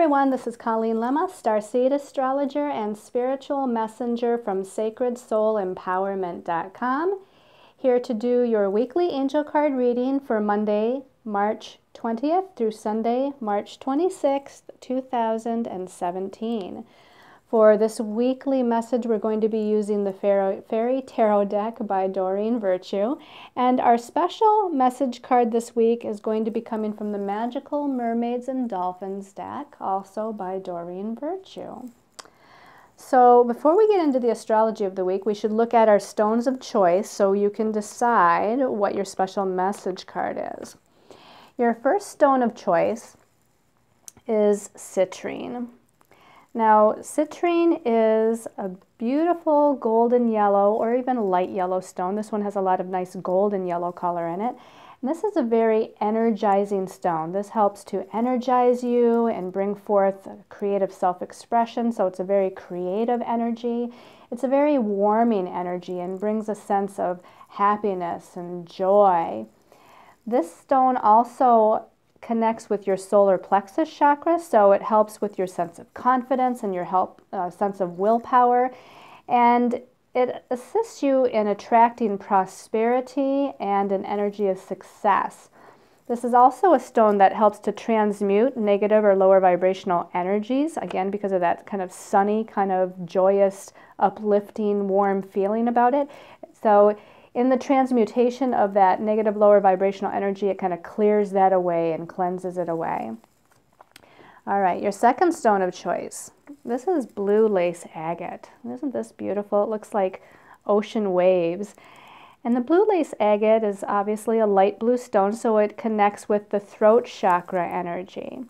everyone, this is Colleen Lemma, starseed astrologer and spiritual messenger from sacredsoulempowerment.com, here to do your weekly angel card reading for Monday, March 20th through Sunday, March 26th, 2017. For this weekly message, we're going to be using the Fairy Tarot deck by Doreen Virtue. And our special message card this week is going to be coming from the Magical Mermaids and Dolphins deck, also by Doreen Virtue. So before we get into the astrology of the week, we should look at our stones of choice so you can decide what your special message card is. Your first stone of choice is citrine. Now, citrine is a beautiful golden yellow or even light yellow stone. This one has a lot of nice golden yellow color in it. And this is a very energizing stone. This helps to energize you and bring forth creative self-expression. So it's a very creative energy. It's a very warming energy and brings a sense of happiness and joy. This stone also connects with your solar plexus chakra, so it helps with your sense of confidence and your sense of willpower, and it assists you in attracting prosperity and an energy of success. This is also a stone that helps to transmute negative or lower vibrational energies, again because of that kind of sunny, kind of joyous, uplifting, warm feeling about it. So in the transmutation of that negative lower vibrational energy, it kind of clears that away and cleanses it away. All right, your second stone of choice. This is blue lace agate. Isn't this beautiful? It looks like ocean waves. And the blue lace agate is obviously a light blue stone, so it connects with the throat chakra energy.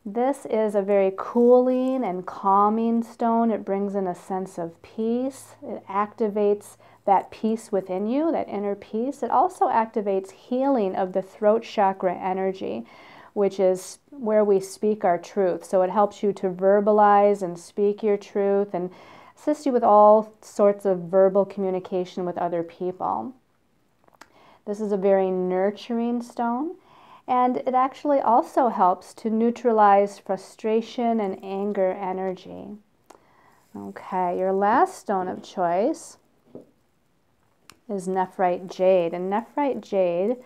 This is a very cooling and calming stone. It brings in a sense of peace. It activates that peace within you, that inner peace. It also activates healing of the throat chakra energy, which is where we speak our truth. So it helps you to verbalize and speak your truth and assists you with all sorts of verbal communication with other people. This is a very nurturing stone, and it actually also helps to neutralize frustration and anger energy. Okay, your last stone of choice is nephrite jade, and nephrite jade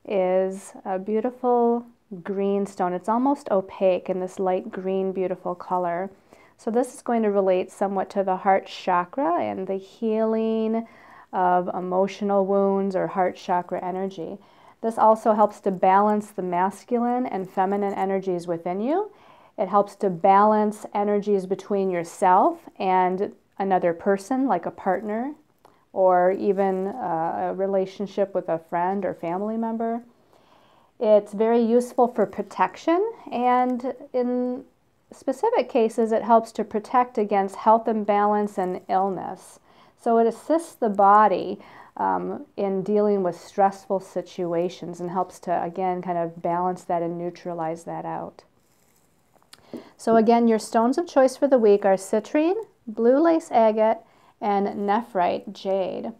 is a beautiful green stone. It's almost opaque in this light green beautiful color. So this is going to relate somewhat to the heart chakra and the healing of emotional wounds or heart chakra energy. This also helps to balance the masculine and feminine energies within you. It helps to balance energies between yourself and another person, like a partner, or even a relationship with a friend or family member. It's very useful for protection, and in specific cases it helps to protect against health imbalance and illness. So it assists the body in dealing with stressful situations and helps to, again, kind of balance that and neutralize that out. So again, your stones of choice for the week are citrine, blue lace agate, and nephrite jade.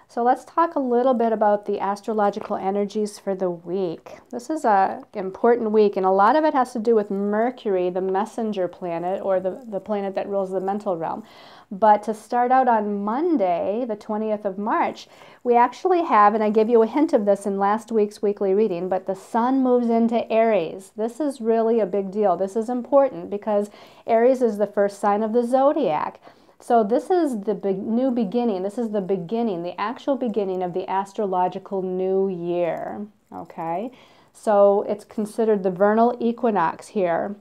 So let's talk a little bit about the astrological energies for the week. This is an important week, and a lot of it has to do with Mercury, the messenger planet, or the planet that rules the mental realm. But to start out on Monday, the 20th of March, we actually have, and I gave you a hint of this in last week's weekly reading, but the sun moves into Aries. This is really a big deal. This is important because Aries is the first sign of the zodiac. So this is the new beginning. This is the beginning, the actual beginning of the astrological new year, okay? So it's considered the vernal equinox here.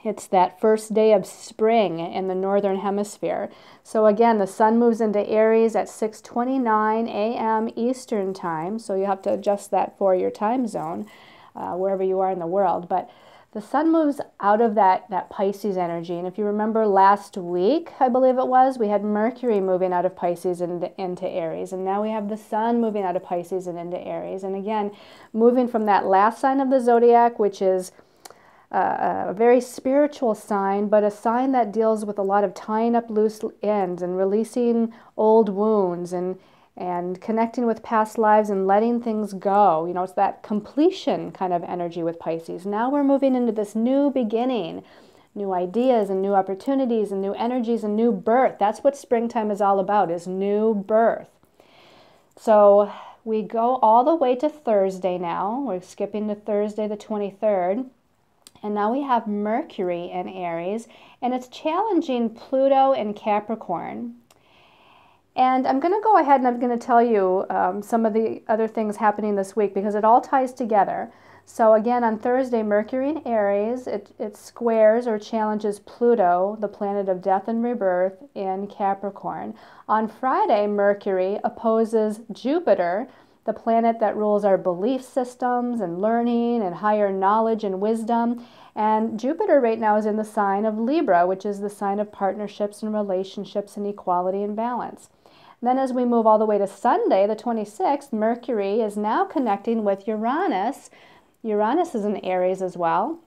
It's that first day of spring in the Northern Hemisphere. So again, the sun moves into Aries at 6:29 a.m. Eastern time. So you have to adjust that for your time zone, wherever you are in the world. But the sun moves out of that Pisces energy. And if you remember last week, I believe it was, we had Mercury moving out of Pisces and into Aries. And now we have the sun moving out of Pisces and into Aries. And again, moving from that last sign of the zodiac, which is a very spiritual sign, but a sign that deals with a lot of tying up loose ends and releasing old wounds and and connecting with past lives and letting things go. You know, it's that completion kind of energy with Pisces. Now we're moving into this new beginning, new ideas and new opportunities and new energies and new birth. That's what springtime is all about, is new birth. So we go all the way to Thursday now. We're skipping to Thursday the 23rd. And now we have Mercury in Aries, and it's challenging Pluto in Capricorn. And I'm going to go ahead and I'm going to tell you some of the other things happening this week because it all ties together. So again, on Thursday, Mercury in Aries, it squares or challenges Pluto, the planet of death and rebirth, in Capricorn. On Friday, Mercury opposes Jupiter, the planet that rules our belief systems and learning and higher knowledge and wisdom. And Jupiter right now is in the sign of Libra, which is the sign of partnerships and relationships and equality and balance. Then as we move all the way to Sunday, the 26th, Mercury is now connecting with Uranus. Uranus is in Aries as well.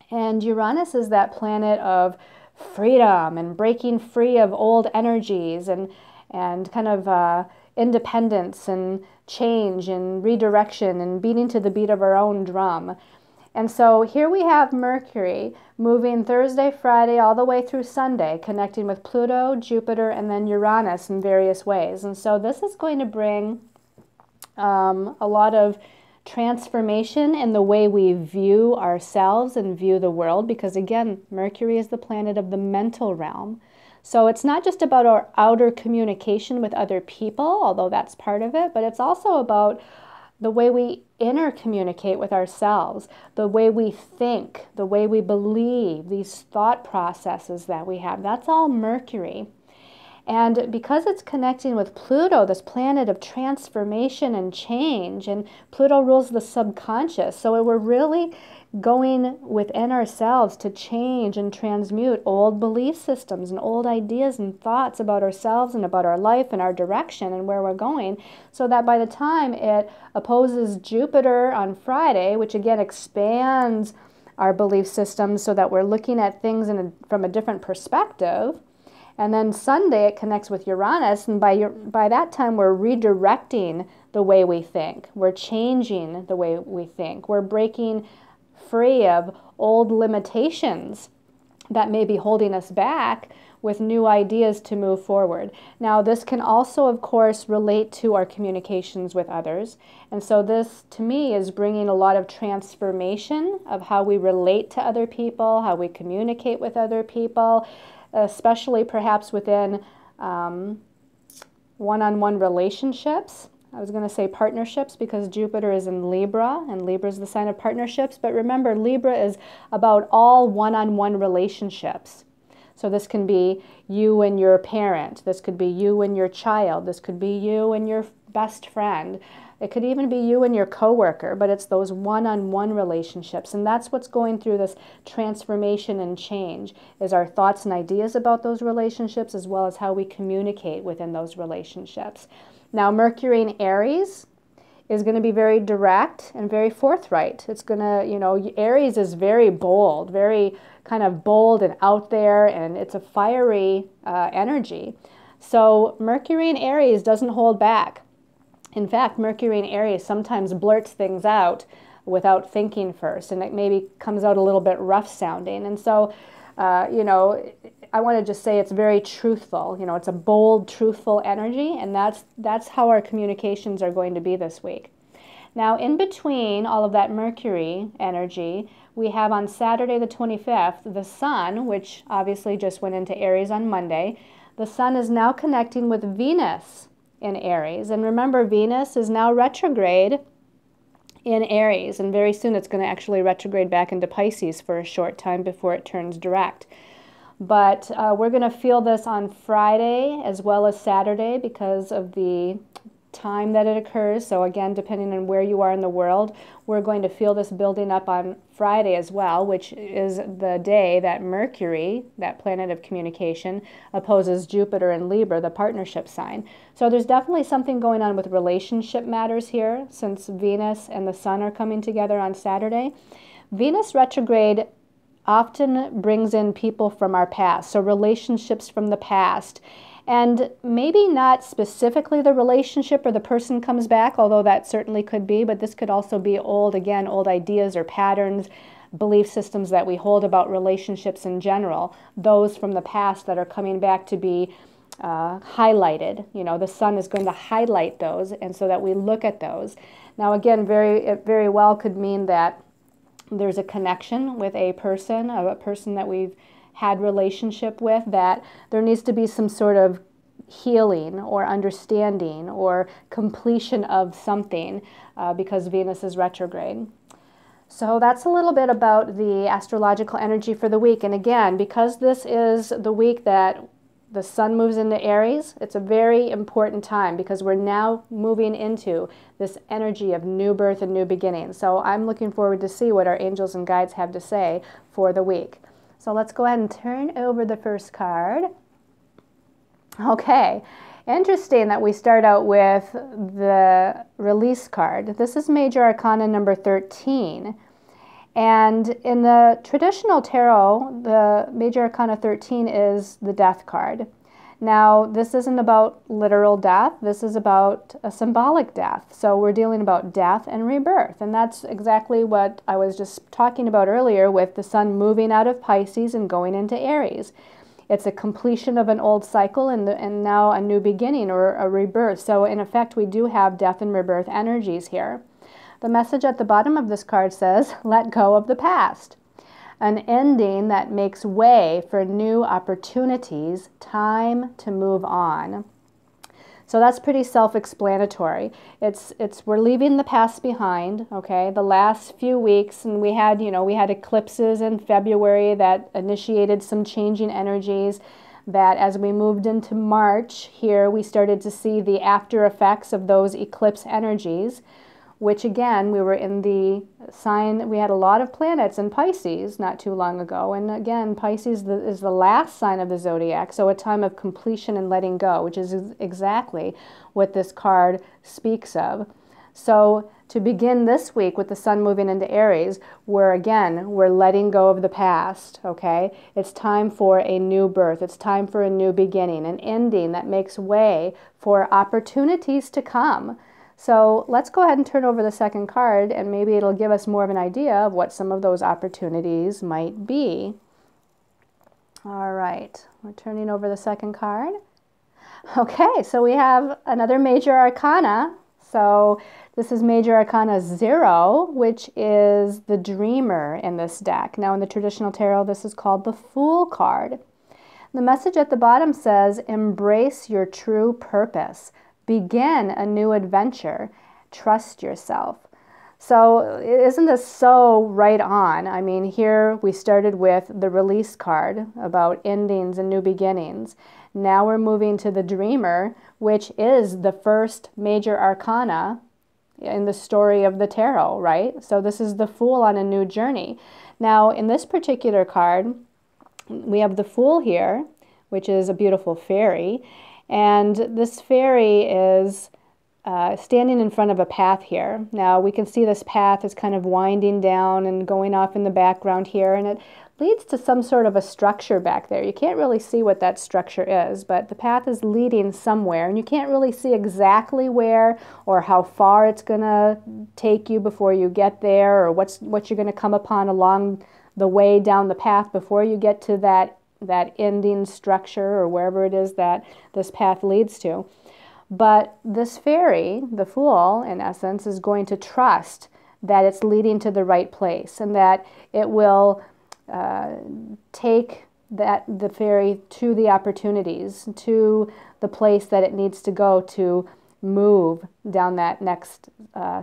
And Uranus is that planet of freedom and breaking free of old energies and kind of independence and change and redirection and beating to the beat of our own drum. And so here we have Mercury moving Thursday, Friday, all the way through Sunday, connecting with Pluto, Jupiter, and then Uranus in various ways. And so this is going to bring a lot of transformation in the way we view ourselves and view the world, because again, Mercury is the planet of the mental realm. So it's not just about our outer communication with other people, although that's part of it, but it's also about the way we intercommunicate with ourselves, the way we think, the way we believe, these thought processes that we have. That's all Mercury. And because it's connecting with Pluto, this planet of transformation and change, and Pluto rules the subconscious, so we're really going within ourselves to change and transmute old belief systems and old ideas and thoughts about ourselves and about our life and our direction and where we're going, so that by the time it opposes Jupiter on Friday, which again expands our belief systems so that we're looking at things from a different perspective, and then Sunday it connects with Uranus, and by that time we're redirecting the way we think. We're changing the way we think. We're breaking free of old limitations that may be holding us back with new ideas to move forward. Now, this can also, of course, relate to our communications with others. And so this, to me, is bringing a lot of transformation of how we relate to other people, how we communicate with other people, especially perhaps within one-on-one relationships. I was going to say partnerships because Jupiter is in Libra, and Libra is the sign of partnerships. But remember, Libra is about all one-on-one relationships. So this can be you and your parent. This could be you and your child. This could be you and your best friend. It could even be you and your coworker, but it's those one-on-one relationships. And that's what's going through this transformation and change, is our thoughts and ideas about those relationships, as well as how we communicate within those relationships. Now, Mercury in Aries is going to be very direct and very forthright. It's going to, Aries is very bold, very kind of bold and out there, and it's a fiery energy. So Mercury in Aries doesn't hold back. In fact, Mercury in Aries sometimes blurts things out without thinking first, and it maybe comes out a little bit rough sounding. And so, I want to just say it's very truthful. It's a bold, truthful energy, and that's how our communications are going to be this week. Now, in between all of that Mercury energy, we have on Saturday the 25th, the Sun, which obviously just went into Aries on Monday. The Sun is now connecting with Venus in Aries. And remember, Venus is now retrograde in Aries, and very soon it's going to actually retrograde back into Pisces for a short time before it turns direct. But we're going to feel this on Friday as well as Saturday because of the time that it occurs. So again, depending on where you are in the world, we're going to feel this building up on Friday as well, which is the day that Mercury, that planet of communication, opposes Jupiter in Libra, the partnership sign. So there's definitely something going on with relationship matters here, since Venus and the Sun are coming together on Saturday. Venus retrograde often brings in people from our past, so relationships from the past. And maybe not specifically the relationship or the person comes back, although that certainly could be, but this could also be old ideas or patterns, belief systems that we hold about relationships in general, those from the past that are coming back to be highlighted. You know, the sun is going to highlight those, and so that we look at those. Now again, it very well could mean that there's a connection with a person that we've had relationship with, that there needs to be some sort of healing or understanding or completion of something because Venus is retrograde. So that's a little bit about the astrological energy for the week. And again, because this is the week that the sun moves into Aries, it's a very important time because we're now moving into this energy of new birth and new beginning. So I'm looking forward to see what our angels and guides have to say for the week. So let's go ahead and turn over the first card. Okay, interesting that we start out with the release card. This is Major Arcana number 13. And in the traditional tarot, the Major Arcana 13 is the death card. Now, this isn't about literal death. This is about a symbolic death. So we're dealing about death and rebirth. And that's exactly what I was just talking about earlier with the sun moving out of Pisces and going into Aries. It's a completion of an old cycle and now a new beginning or a rebirth. So in effect, we do have death and rebirth energies here. The message at the bottom of this card says, let go of the past. An ending that makes way for new opportunities, time to move on. So that's pretty self-explanatory. We're leaving the past behind, okay? The last few weeks, and we had eclipses in February that initiated some changing energies, that as we moved into March here, we started to see the after effects of those eclipse energies, which again, we were in the sign, we had a lot of planets in Pisces not too long ago. And again, Pisces is the last sign of the zodiac, so a time of completion and letting go, which is exactly what this card speaks of. So to begin this week with the sun moving into Aries, we're letting go of the past, okay? It's time for a new birth. It's time for a new beginning, an ending that makes way for opportunities to come. So let's go ahead and turn over the second card, and maybe it'll give us more of an idea of what some of those opportunities might be. All right, we're turning over the second card. Okay, so we have another Major Arcana. So this is Major Arcana 0, which is the dreamer in this deck. Now in the traditional tarot, this is called the Fool card. The message at the bottom says, embrace your true purpose. Begin a new adventure. Trust yourself. So isn't this so right on? I mean, here we started with the release card about endings and new beginnings. Now we're moving to the dreamer, which is the first major arcana in the story of the tarot, right? So this is the Fool on a new journey. Now, in this particular card, we have the Fool here, which is a beautiful fairy. And this fairy is standing in front of a path here. Now we can see this path is kind of winding down and going off in the background here, and it leads to some sort of a structure back there. You can't really see what that structure is, but the path is leading somewhere, and you can't really see exactly where or how far it's going to take you before you get there, or what you're going to come upon along the way down the path before you get to that ending structure or wherever it is that this path leads to. But this fairy, the Fool, in essence, is going to trust that it's leading to the right place, and that it will take the fairy to the opportunities, to the place that it needs to go to move down that next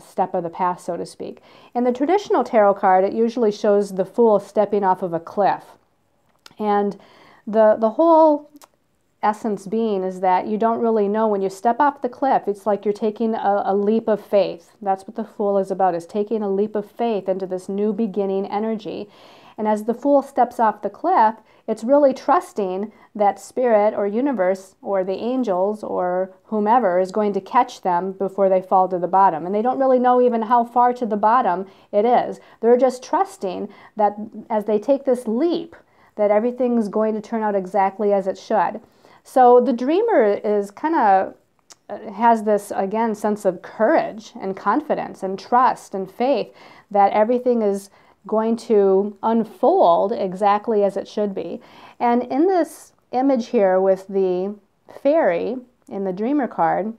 step of the path, so to speak. In the traditional tarot card, it usually shows the Fool stepping off of a cliff. And the whole essence being is that you don't really know when you step off the cliff. It's like you're taking a leap of faith. That's what the Fool is about, is taking a leap of faith into this new beginning energy. And as the Fool steps off the cliff, it's really trusting that spirit or universe or the angels or whomever is going to catch them before they fall to the bottom. And they don't really know even how far to the bottom it is. They're just trusting that as they take this leap, that everything's going to turn out exactly as it should. So the dreamer is kind of has this, again, sense of courage and confidence and trust and faith that everything is going to unfold exactly as it should be. And in this image here with the fairy in the dreamer card,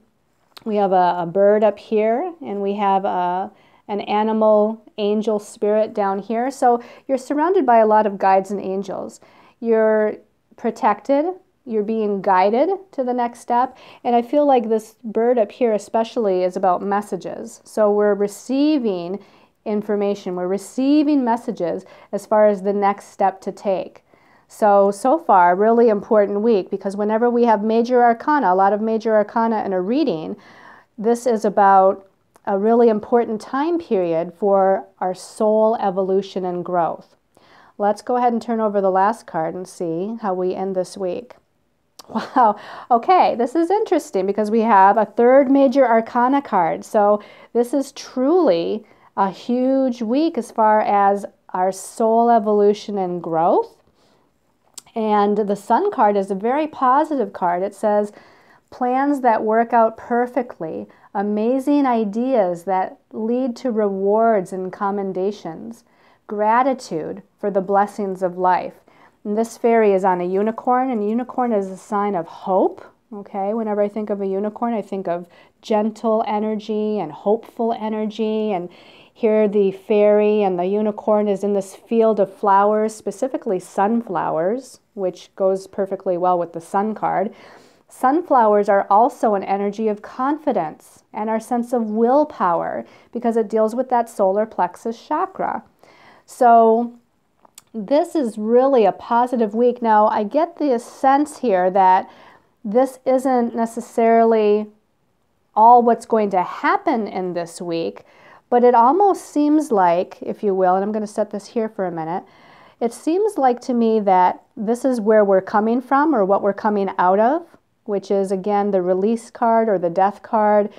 we have a bird up here, and we have an animal angel spirit down here. So you're surrounded by a lot of guides and angels. You're protected, you're being guided to the next step. And I feel like this bird up here especially is about messages. So we're receiving information, we're receiving messages as far as the next step to take. So far, really important week, because whenever we have major arcana, a lot of major arcana in a reading, this is about a really important time period for our soul evolution and growth. Let's go ahead and turn over the last card and see how we end this week. Wow, okay, this is interesting because we have a third major arcana card. So this is truly a huge week as far as our soul evolution and growth. And the Sun card is a very positive card. It says, plans that work out perfectly, amazing ideas that lead to rewards and commendations, gratitude for the blessings of life. And this fairy is on a unicorn, and unicorn is a sign of hope. Okay, whenever I think of a unicorn, I think of gentle energy and hopeful energy. And here the fairy and the unicorn is in this field of flowers, specifically sunflowers, which goes perfectly well with the Sun card. Sunflowers are also an energy of confidence and our sense of willpower, because it deals with that solar plexus chakra. So this is really a positive week. Now, I get the sense here that this isn't necessarily all what's going to happen in this week, but it almost seems like, if you will, and I'm going to set this here for a minute, it seems like to me that this is where we're coming from, or what we're coming out of, which is, again, the release card or the death card,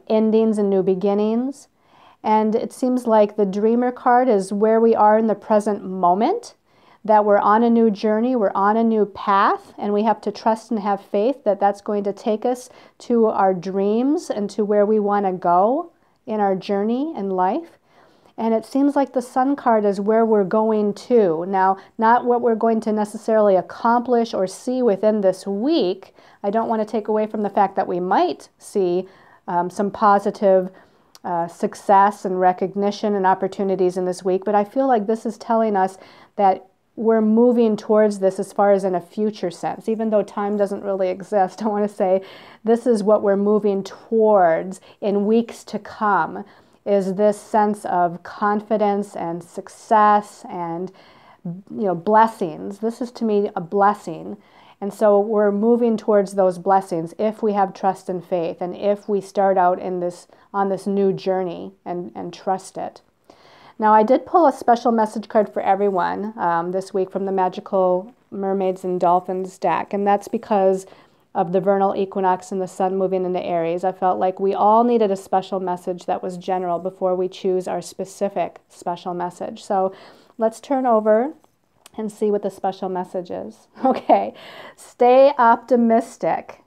endings and new beginnings. And it seems like the dreamer card is where we are in the present moment, that we're on a new journey, we're on a new path, and we have to trust and have faith that that's going to take us to our dreams and to where we want to go in our journey in life. And it seems like the Sun card is where we're going to. Now, not what we're going to necessarily accomplish or see within this week. I don't want to take away from the fact that we might see some positive success and recognition and opportunities in this week, but I feel like this is telling us that we're moving towards this as far as in a future sense. Even though time doesn't really exist, I want to say this is what we're moving towards in weeks to come, is this sense of confidence and success and, blessings. This is, to me, a blessing. And so we're moving towards those blessings if we have trust and faith, and if we start out on this new journey and trust it. Now, I did pull a special message card for everyone this week from the Magical Mermaids and Dolphins deck, and that's because of the Vernal Equinox and the Sun moving into Aries. I felt like we all needed a special message that was general before we choose our specific special message. So let's turn over and see what the special message is. Okay, stay optimistic.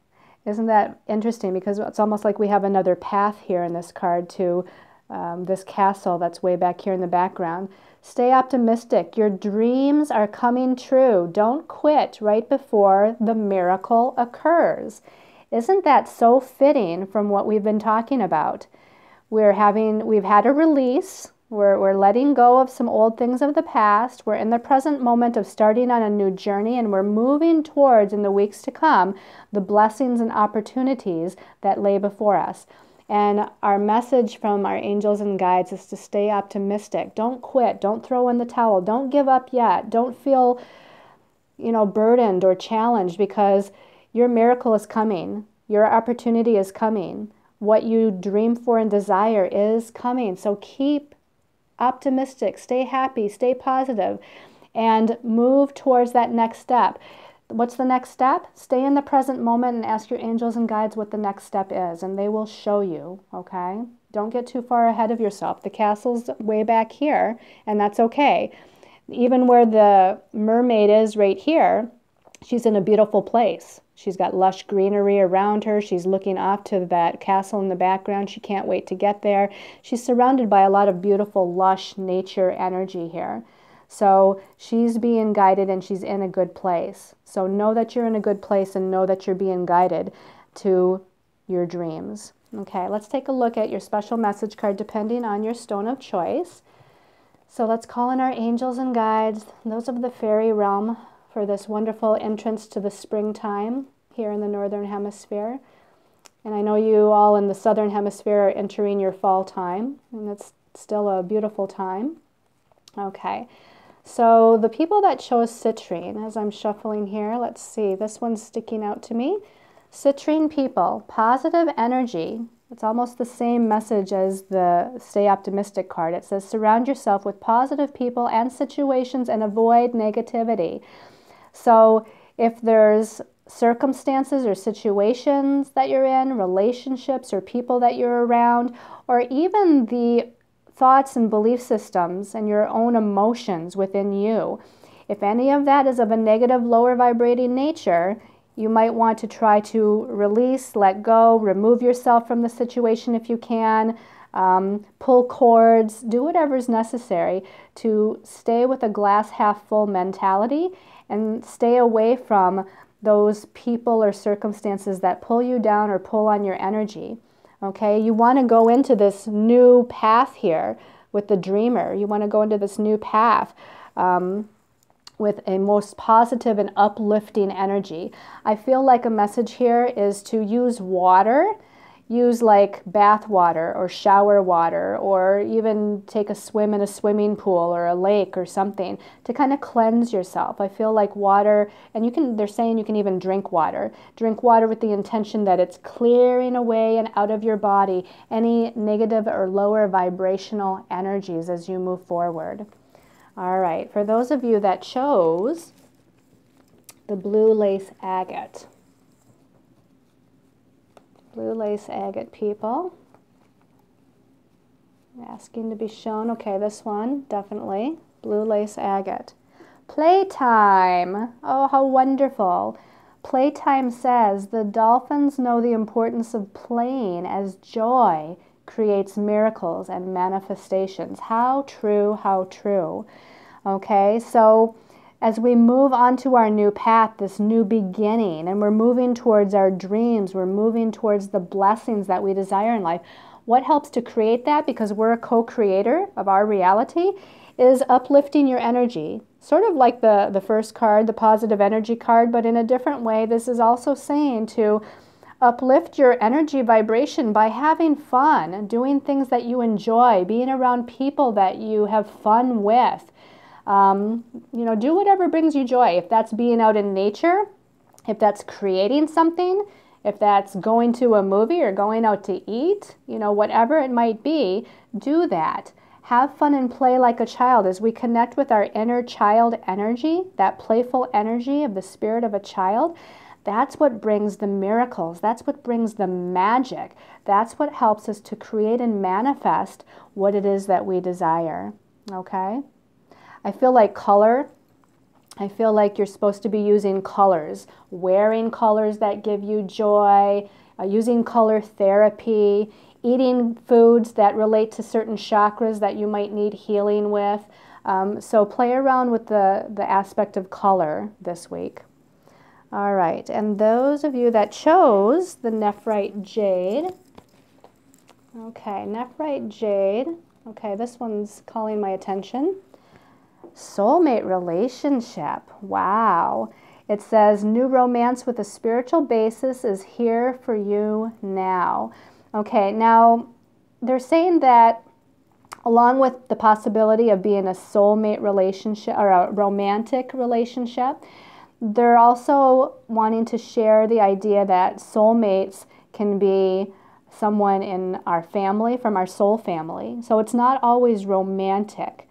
Isn't that interesting? Because it's almost like we have another path here in this card to this castle that's way back here in the background. Stay optimistic. Your dreams are coming true. Don't quit right before the miracle occurs. Isn't that so fitting from what we've been talking about? We've had a release. We're letting go of some old things of the past. We're in the present moment of starting on a new journey, and we're moving towards, in the weeks to come, the blessings and opportunities that lay before us. And our message from our angels and guides is to stay optimistic. Don't quit. Don't throw in the towel. Don't give up yet. Don't feel, burdened or challenged, because your miracle is coming. Your opportunity is coming. What you dream for and desire is coming. So keep optimistic, stay happy, stay positive, and move towards that next step. What's the next step? Stay in the present moment and ask your angels and guides what the next step is, and they will show you, okay? Don't get too far ahead of yourself. The castle's way back here, and that's okay. Even where the mermaid is right here, she's in a beautiful place. She's got lush greenery around her. She's looking off to that castle in the background. She can't wait to get there. She's surrounded by a lot of beautiful, lush nature energy here. So she's being guided and she's in a good place. So know that you're in a good place and know that you're being guided to your dreams. Okay, let's take a look at your special message card depending on your stone of choice. So let's call in our angels and guides, those of the fairy realm, for this wonderful entrance to the springtime here in the Northern Hemisphere. And I know you all in the Southern Hemisphere are entering your fall time, and it's still a beautiful time. Okay, so the people that chose citrine, as I'm shuffling here, let's see, this one's sticking out to me. Citrine people, positive energy. It's almost the same message as the Stay Optimistic card. It says, surround yourself with positive people and situations and avoid negativity. So if there's circumstances or situations that you're in, relationships or people that you're around, or even the thoughts and belief systems and your own emotions within you, if any of that is of a negative, lower vibrating nature, you might want to try to release, let go, remove yourself from the situation if you can, pull cords, do whatever's necessary to stay with a glass half full mentality and stay away from those people or circumstances that pull you down or pull on your energy. Okay, you want to go into this new path here with the dreamer. You want to go into this new path with a most positive and uplifting energy. I feel like a message here is to use water. Use like bath water or shower water, or even take a swim in a swimming pool or a lake or something to kind of cleanse yourself. I feel like water, and they're saying you can even drink water. Drink water with the intention that it's clearing away and out of your body any negative or lower vibrational energies as you move forward. All right, for those of you that chose the blue lace agate. Blue lace agate people. Asking to be shown. Okay, this one, definitely. Blue lace agate. Playtime. Oh, how wonderful. Playtime says, the dolphins know the importance of playing as joy creates miracles and manifestations. How true, how true. Okay, so as we move on to our new path, this new beginning, and we're moving towards our dreams, we're moving towards the blessings that we desire in life, what helps to create that, because we're a co-creator of our reality, is uplifting your energy. Sort of like the first card, the positive energy card, but in a different way. This is also saying to uplift your energy vibration by having fun, doing things that you enjoy, being around people that you have fun with. Do whatever brings you joy. If that's being out in nature, if that's creating something, if that's going to a movie or going out to eat, whatever it might be, do that. Have fun and play like a child. As we connect with our inner child energy, that playful energy of the spirit of a child, that's what brings the miracles. That's what brings the magic. That's what helps us to create and manifest what it is that we desire. Okay? I feel like color. I feel like you're supposed to be using colors, wearing colors that give you joy, using color therapy, eating foods that relate to certain chakras that you might need healing with. So play around with the aspect of color this week. All right, and those of you that chose the Nephrite Jade. Okay, Nephrite Jade. Okay, this one's calling my attention. Soulmate relationship. Wow. It says, new romance with a spiritual basis is here for you now. Okay, now they're saying that along with the possibility of being a soulmate relationship or a romantic relationship, they're also wanting to share the idea that soulmates can be someone in our family, from our soul family. So it's not always romantic.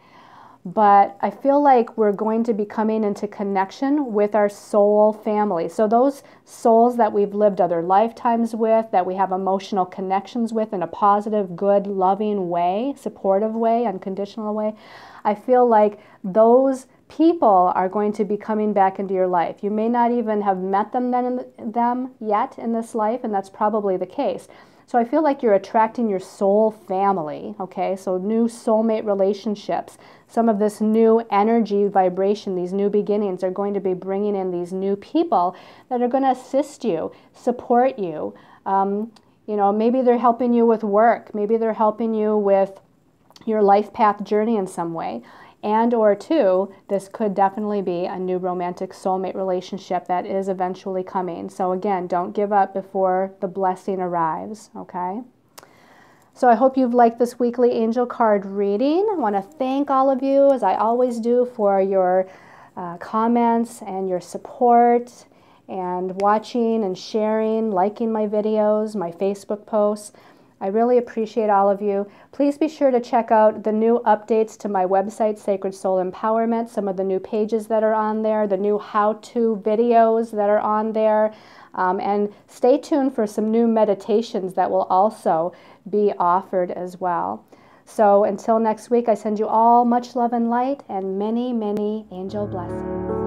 But I feel like we're going to be coming into connection with our soul family. So those souls that we've lived other lifetimes with, that we have emotional connections with in a positive, good, loving way, supportive way, unconditional way, I feel like those people are going to be coming back into your life. You may not even have met them yet in this life, and that's probably the case. So I feel like you're attracting your soul family, okay? So new soulmate relationships, some of this new energy vibration, these new beginnings are going to be bringing in these new people that are going to assist you, support you. You know, maybe they're helping you with work. Maybe they're helping you with your life path journey in some way. And or two, this could definitely be a new romantic soulmate relationship that is eventually coming. So again, don't give up before the blessing arrives, okay? So I hope you've liked this weekly angel card reading. I want to thank all of you, as I always do, for your comments and your support and watching and sharing, liking my videos, my Facebook posts. I really appreciate all of you. Please be sure to check out the new updates to my website, Sacred Soul Empowerment, some of the new pages that are on there, the new how-to videos that are on there, and stay tuned for some new meditations that will also be offered as well. So until next week, I send you all much love and light and many, many angel blessings.